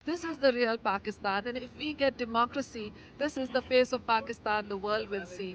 This is the real Pakistan, and if we get democracy, this is the face of Pakistan the world will see.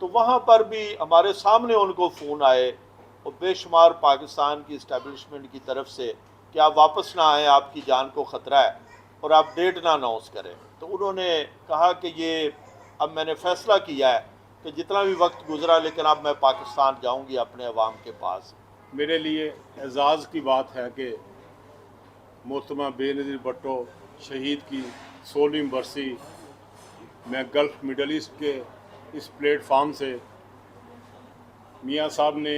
تو وہاں پر بھی ہمارے سامنے ان کو phone آئے اور بے شمار پاکستان کی اسٹیبلشمنٹ کی طرف سے کہ آپ واپس نہ آئیں، آپ کی جان کو خطرہ ہے اور آپ ڈیٹ نہ اناؤنس کریں. تو انہوں نے کہا کہ یہ اب میں نے فیصلہ کیا ہے کہ جتنا بھی وقت گزرا لیکن اب میں پاکستان جاؤں گی اپنے عوام کے پاس. میرے لیے اعزاز کی بات ہے کہ محترمہ بے نظیر بھٹو شہید کی 16ویں برسی میں گلف مڈل ایسٹ کے اس پلیٹ فارم سے میاں صاحب نے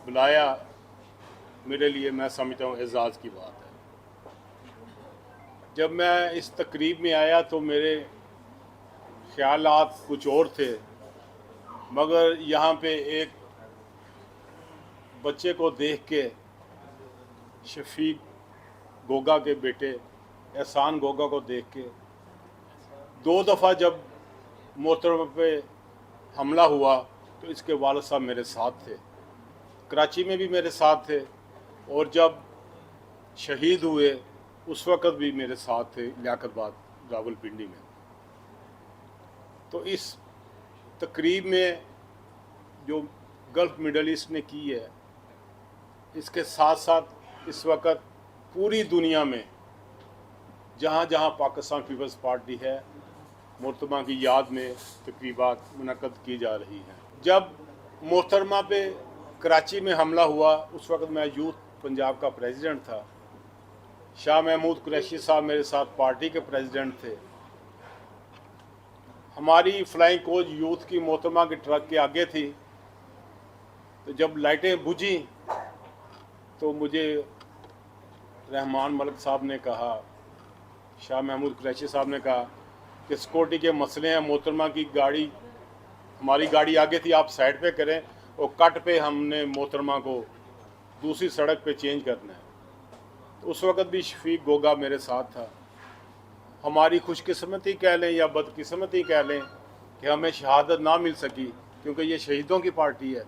بلایا. میرے لیے میں سمجھتا ہوں اعزاز کی بات ہے. جب میں اس تقریب میں آیا تو میرے خیالات کچھ اور تھے، مگر یہاں پہ ایک بچے کو دیکھ کے، شفیق گوگا کے بیٹے احسان گوگا کو دیکھ کے، 2 دفعہ جب محترمہ پہ حملہ ہوا تو اس کے والد صاحب میرے ساتھ تھے، کراچی میں بھی میرے ساتھ تھے، اور جب شہید ہوئے اس وقت بھی میرے ساتھ تھے لیاقت باد راول پنڈی میں. تو اس تقریب میں جو گلف مڈل ایسٹ نے کی ہے، اس کے ساتھ ساتھ اس وقت پوری دنیا میں جہاں جہاں پاکستان پیپلز پارٹی ہے، محترمہ کی یاد میں تقریبات منعقد کی جا رہی ہیں. جب محترمہ پہ کراچی میں حملہ ہوا اس وقت میں یوتھ پنجاب کا پریزیڈنٹ تھا. شاہ محمود قریشی صاحب میرے ساتھ پارٹی کے پریزیڈنٹ تھے. ہماری فلائنگ کوچ یوتھ کی محترمہ کے ٹرک کے آگے تھی. تو جب لائٹیں بجھیں تو مجھے رحمان ملک صاحب نے کہا، شاہ محمود قریشی صاحب نے کہا کہ سیکورٹی کے مسئلے ہیں، محترمہ کی گاڑی، ہماری گاڑی آگے تھی، آپ سائڈ پہ کریں، اور کٹ پہ ہم نے محترمہ کو دوسری سڑک پہ چینج کرنا ہے. تو اس وقت بھی شفیق گوگا میرے ساتھ تھا. ہماری خوش قسمتی کہہ لیں یا بدقسمتی کہہ لیں کہ ہمیں شہادت نہ مل سکی کیونکہ یہ شہیدوں کی پارٹی ہے.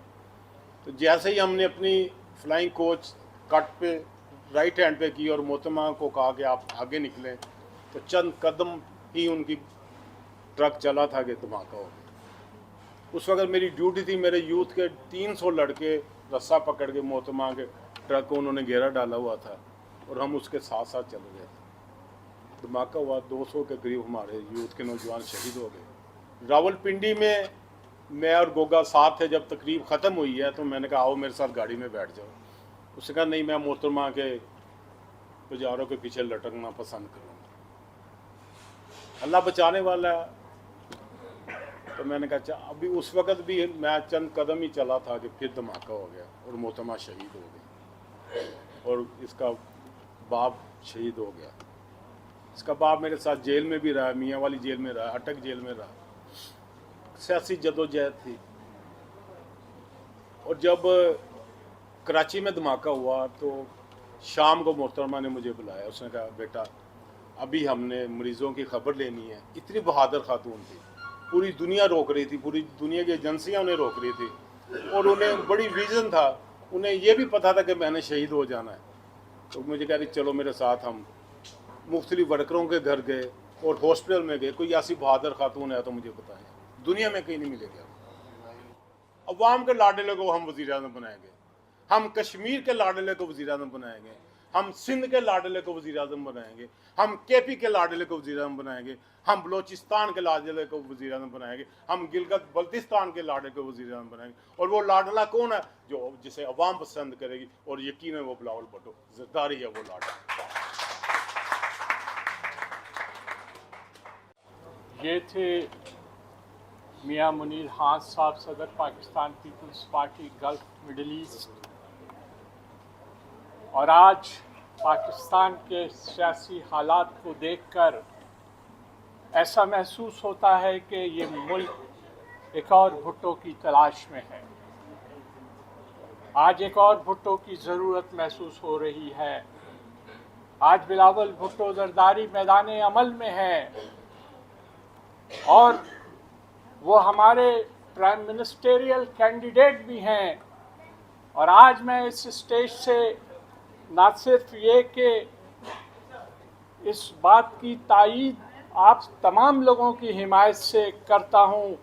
تو جیسے ہی ہم نے اپنی فلائنگ کوچ کٹ پہ رائٹ ہینڈ پہ کی اور محترمہ کو کہا کہ آپ آگے نکلیں، تو چند قدم ہی ان کی ٹرک چلا تھا کہ دھماکہ ہو گیا. اس وقت میری ڈیوٹی تھی، میرے یوتھ کے 300 لڑکے رسہ پکڑ کے محترمہ کے ٹرک کو انہوں نے گھیرا ڈالا ہوا تھا اور ہم اس کے ساتھ ساتھ چل رہے تھے. دھماکہ ہوا، 200 کے قریب ہمارے یوتھ کے نوجوان شہید ہو گئے. راول پنڈی میں اور گوگا ساتھ تھے. جب تقریب ختم ہوئی ہے تو میں نے کہا آؤ میرے ساتھ گاڑی میں بیٹھ جاؤ. اس نے کہا نہیں، میں محترمہ کے پجاروں کے پیچھے لٹکنا پسند کروں گا. اللہ بچانے والا ہے. تو میں نے کہا ابھی اس وقت بھی میں چند قدم ہی چلا تھا کہ پھر دھماکہ ہو گیا اور محترمہ شہید ہو گئی اور اس کا باپ شہید ہو گیا. اس کا باپ میرے ساتھ جیل میں بھی رہا، میاں والی جیل میں رہا، اٹک جیل میں رہا. سیاسی جدوجہد تھی. اور جب کراچی میں دھماکہ ہوا تو شام کو محترمہ نے مجھے بلایا. اس نے کہا بیٹا ابھی ہم نے مریضوں کی خبر لینی ہے. اتنی بہادر خاتون تھی، پوری دنیا روک رہی تھی، پوری دنیا کی ایجنسیاں انہیں روک رہی تھی اور انہیں بڑی ویژن تھا. انہیں یہ بھی پتا تھا کہ میں نے شہید ہو جانا ہے. تو مجھے کہہ رہی چلو میرے ساتھ. ہم مختلف ورکروں کے گھر گئے اور ہاسپٹل میں گئے. کوئی ایسی بہادر خاتون ہے تو مجھے بتائیں، دنیا میں کہیں نہیں ملے گا. عوام کے لاڈلے کو ہم وزیر اعظم بنائیں گے، ہم کشمیر کے لاڈلے کو وزیر اعظم بنائیں گے، ہم سندھ کے لاڈلے کو وزیر اعظم بنائیں گے، ہم کے پی کے لاڈلے کو وزیر اعظم بنائیں گے، ہم بلوچستان کے لاڈلے کو وزیر اعظم بنائیں گے، ہم گلگت بلتستان کے لاڈلے کو وزیر اعظم بنائیں گے. اور وہ لاڈلا کون ہے؟ جو جسے عوام پسند کرے گی، اور یقیناً وہ بلاول بھٹو زرداری ہے وہ لاڈلا. یہ تھے میاں منیر خان صاحب، صدر Pakistan Peoples Party Gulf Middle East. اور آج پاکستان کے سیاسی حالات کو دیکھ کر ایسا محسوس ہوتا ہے کہ یہ ملک ایک اور بھٹو کی تلاش میں ہے. آج ایک اور بھٹو کی ضرورت محسوس ہو رہی ہے. آج بلاول بھٹو زرداری میدان عمل میں ہے اور وہ ہمارے پرائم منسٹریل کینڈیڈیٹ بھی ہیں. اور آج میں اس اسٹیج سے نہ صرف یہ کہ اس بات کی تائید آپ تمام لوگوں کی حمایت سے کرتا ہوں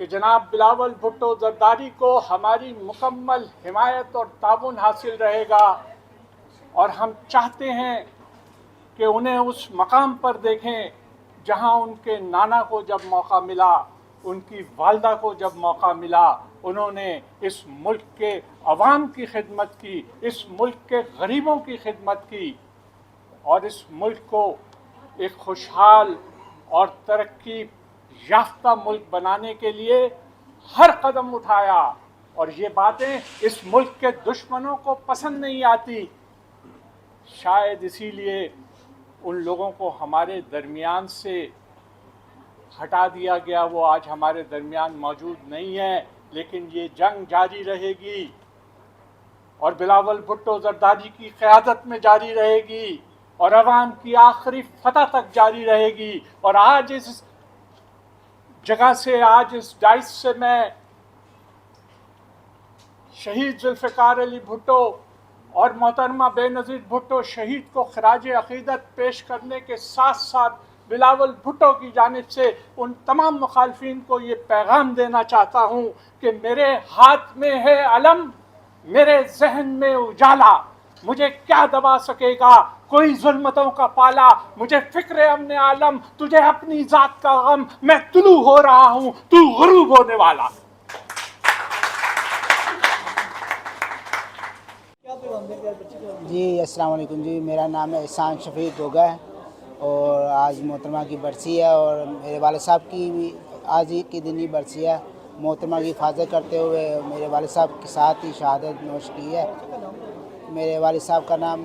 کہ جناب بلاول بھٹو زرداری کو ہماری مکمل حمایت اور تعاون حاصل رہے گا، اور ہم چاہتے ہیں کہ انہیں اس مقام پر دیکھیں جہاں ان کے نانا کو جب موقع ملا، ان کی والدہ کو جب موقع ملا، انہوں نے اس ملک کے عوام کی خدمت کی، اس ملک کے غریبوں کی خدمت کی، اور اس ملک کو ایک خوشحال اور ترقی یافتہ ملک بنانے کے لیے ہر قدم اٹھایا۔ اور یہ باتیں اس ملک کے دشمنوں کو پسند نہیں آتی، شاید اسی لیے ان لوگوں کو ہمارے درمیان سے ہٹا دیا گیا، وہ آج ہمارے درمیان موجود نہیں ہے، لیکن یہ جنگ جاری رہے گی اور بلاول بھٹو زرداری کی قیادت میں جاری رہے گی، اور عوام کی آخری فتح تک جاری رہے گی۔ اور آج اس جگہ سے، آج اس ڈائس سے میں شہید ذوالفقار علی بھٹو اور محترمہ بے نظیر بھٹو شہید کو خراج عقیدت پیش کرنے کے ساتھ ساتھ بلاول بھٹو کی جانب سے ان تمام مخالفین کو یہ پیغام دینا چاہتا ہوں کہ میرے ہاتھ میں ہے علم، میرے ذہن میں اجالا، مجھے کیا دبا سکے گا کوئی ظلمتوں کا پالا، مجھے فکر امن عالم، تجھے اپنی ذات کا غم، میں طلوع ہو رہا ہوں تو غروب ہونے والا۔ جی السلام علیکم جی، میرا نام ہے احسان شفیق گوگا ہے، اور آج محترمہ کی برسی ہے، اور میرے والد صاحب کی بھی آج ہی کے دن ہی برسی ہے۔ محترمہ کی حفاظت کرتے ہوئے میرے والد صاحب کے ساتھ ہی شہادت نوش کی ہے۔ میرے والد صاحب کا نام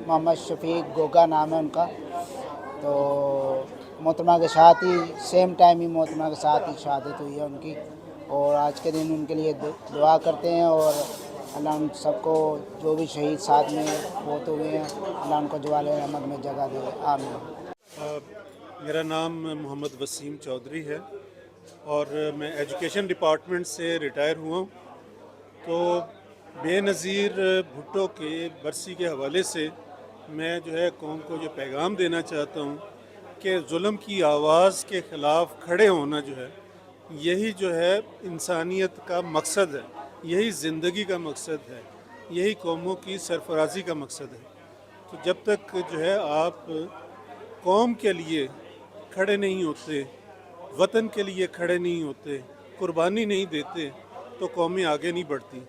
محمد شفیق گوگا نام ہے ان کا، تو محترمہ کے ساتھ ہی سیم ٹائم ہی محترمہ کے ساتھ ہی شہادت ہوئی ہے ان کی، اور آج کے دن ان کے لیے دعا کرتے ہیں، اور اللہ ان سب کو جو بھی شہید ساتھ میں فوت ہوئے ہیں اللہ ان کو جوال رحمت میں جگہ دے، آمین۔ میرا نام محمد وسیم چودھری ہے اور میں ایجوکیشن ڈپارٹمنٹ سے ریٹائر ہوا ہوں۔ تو بے نظیر بھٹو کے برسی کے حوالے سے میں جو ہے قوم کو یہ پیغام دینا چاہتا ہوں کہ ظلم کی آواز کے خلاف کھڑے ہونا جو ہے یہی جو ہے انسانیت کا مقصد ہے، یہی زندگی کا مقصد ہے، یہی قوموں کی سرفرازی کا مقصد ہے۔ تو جب تک جو ہے آپ قوم کے لیے کھڑے نہیں ہوتے، وطن کے لیے کھڑے نہیں ہوتے، قربانی نہیں دیتے، تو قومیں آگے نہیں بڑھتی۔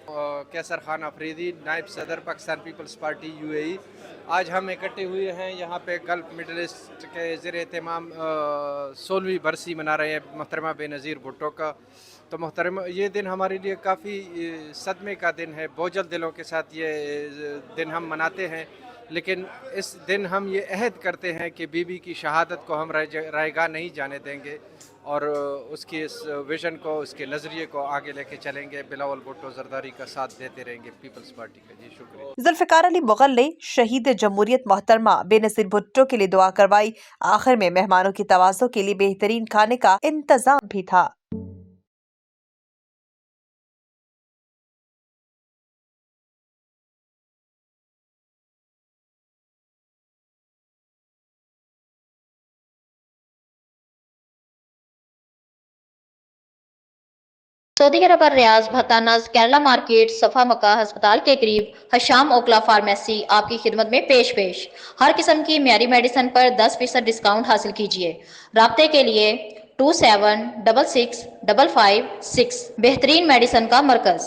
کیسر خان افریدی، نائب صدر پاکستان پیپلز پارٹی UAE۔ آج ہم اکٹھے ہوئے ہیں یہاں پہ گلف مڈل ایسٹ کے زیر اہتمام 16ویں برسی منا رہے ہیں محترمہ بے نظیر بھٹو کا۔ تو محترمہ یہ دن ہمارے لیے کافی صدمے کا دن ہے، بوجھل دلوں کے ساتھ یہ دن ہم مناتے ہیں، لیکن اس دن ہم یہ عہد کرتے ہیں کہ بی بی کی شہادت کو ہم رائے گاہ نہیں جانے دیں گے، اور اس کی اس ویژن کو، اس کے نظریے کو آگے لے کے چلیں گے، بلاول بھٹو زرداری کا ساتھ دیتے رہیں گے پیپلز پارٹی کا۔ جی شکریہ۔ ذوالفقار علی مغل نے شہید جمہوریت محترمہ بے نظیر بھٹو کے لیے دعا کروائی۔ آخر میں مہمانوں کی تواضع کے لیے بہترین کھانے کا انتظام بھی تھا۔ سعودی عرب ریاض بھتانز کیرلا مارکیٹ صفا مکہ ہسپتال کے قریب حشام اوکلا فارمیسی آپ کی خدمت میں پیش ہر قسم کی معیاری میڈیسن پر 10% ڈسکاؤنٹ حاصل کیجیے۔ رابطے کے لیے 27665556 بہترین میڈیسن کا مرکز۔